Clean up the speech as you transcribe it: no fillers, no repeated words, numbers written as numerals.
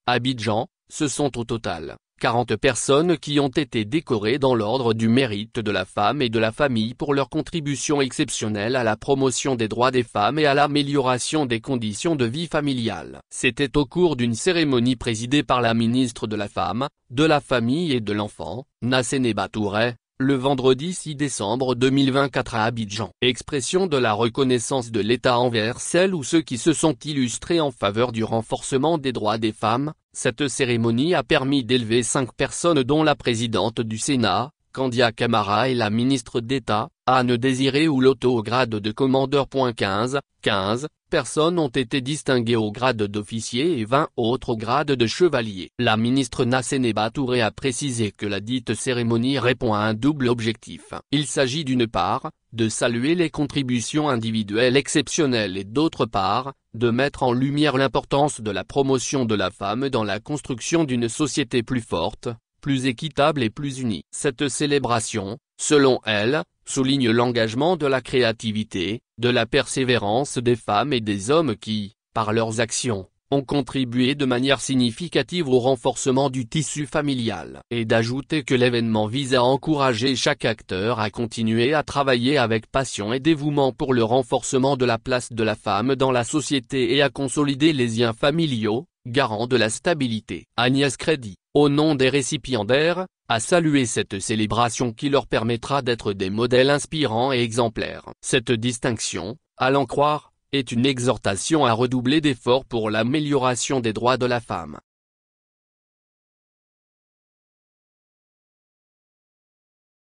Abidjan, ce sont au total 40 personnes qui ont été décorées dans l'ordre du mérite de la femme et de la famille pour leur contribution exceptionnelle à la promotion des droits des femmes et à l'amélioration des conditions de vie familiale. C'était au cours d'une cérémonie présidée par la ministre de la Femme, de la Famille et de l'Enfant, Nassénéba Touré, le vendredi 6 décembre 2024 à Abidjan. Expression de la reconnaissance de l'État envers celles ou ceux qui se sont illustrés en faveur du renforcement des droits des femmes, cette cérémonie a permis d'élever 5 personnes dont la présidente du Sénat, Kandia Camara et la ministre d'État, Anne Désiré Ouloto au grade de commandeur. 15 personnes ont été distinguées au grade d'officier et 20 autres au grade de chevalier. La ministre Nassénéba Touré a précisé que la dite cérémonie répond à un double objectif. Il s'agit d'une part, de saluer les contributions individuelles exceptionnelles et d'autre part, de mettre en lumière l'importance de la promotion de la femme dans la construction d'une société plus forte, plus équitable et plus unie. Cette célébration, selon elle, souligne l'engagement de la créativité, de la persévérance des femmes et des hommes qui, par leurs actions, ont contribué de manière significative au renforcement du tissu familial. Et d'ajouter que l'événement vise à encourager chaque acteur à continuer à travailler avec passion et dévouement pour le renforcement de la place de la femme dans la société et à consolider les liens familiaux, garant de la stabilité. Agnès Crédit, au nom des récipiendaires, a salué cette célébration qui leur permettra d'être des modèles inspirants et exemplaires. Cette distinction, à l'en croire, est une exhortation à redoubler d'efforts pour l'amélioration des droits de la femme.